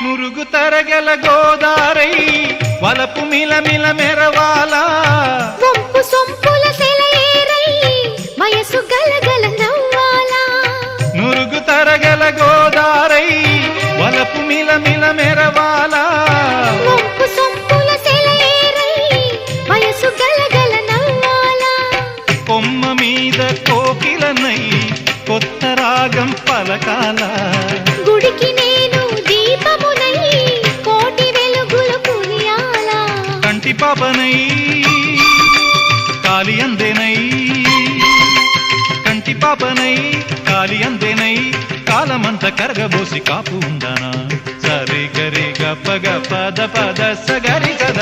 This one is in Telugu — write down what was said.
నురుగు తరగల గోదారై వలపు మిలమిల మెరవాలా వంపు సొంపుల సెలయేరై వయసు గలగల నవ్వాలా నురుగు తరగల గోదారై వలపు మిలమిల మెరవాలా వంపు సొంపుల సెలయేరై వయసు గలగల నవ్వాలా కొమ్మ మీద కోకిలనై కొత్త రాగం పలకాల గుడికి నేను దీపమునై కోటి వెలుగులు కురియాలా కంటి పాపనై కాలి అందేనై కంటి పాపనై కాలి అందేనై కాలమంత కరగబోసి కాపు ఉందనా సరి గరి గప్ప గప ద పద సగరి గద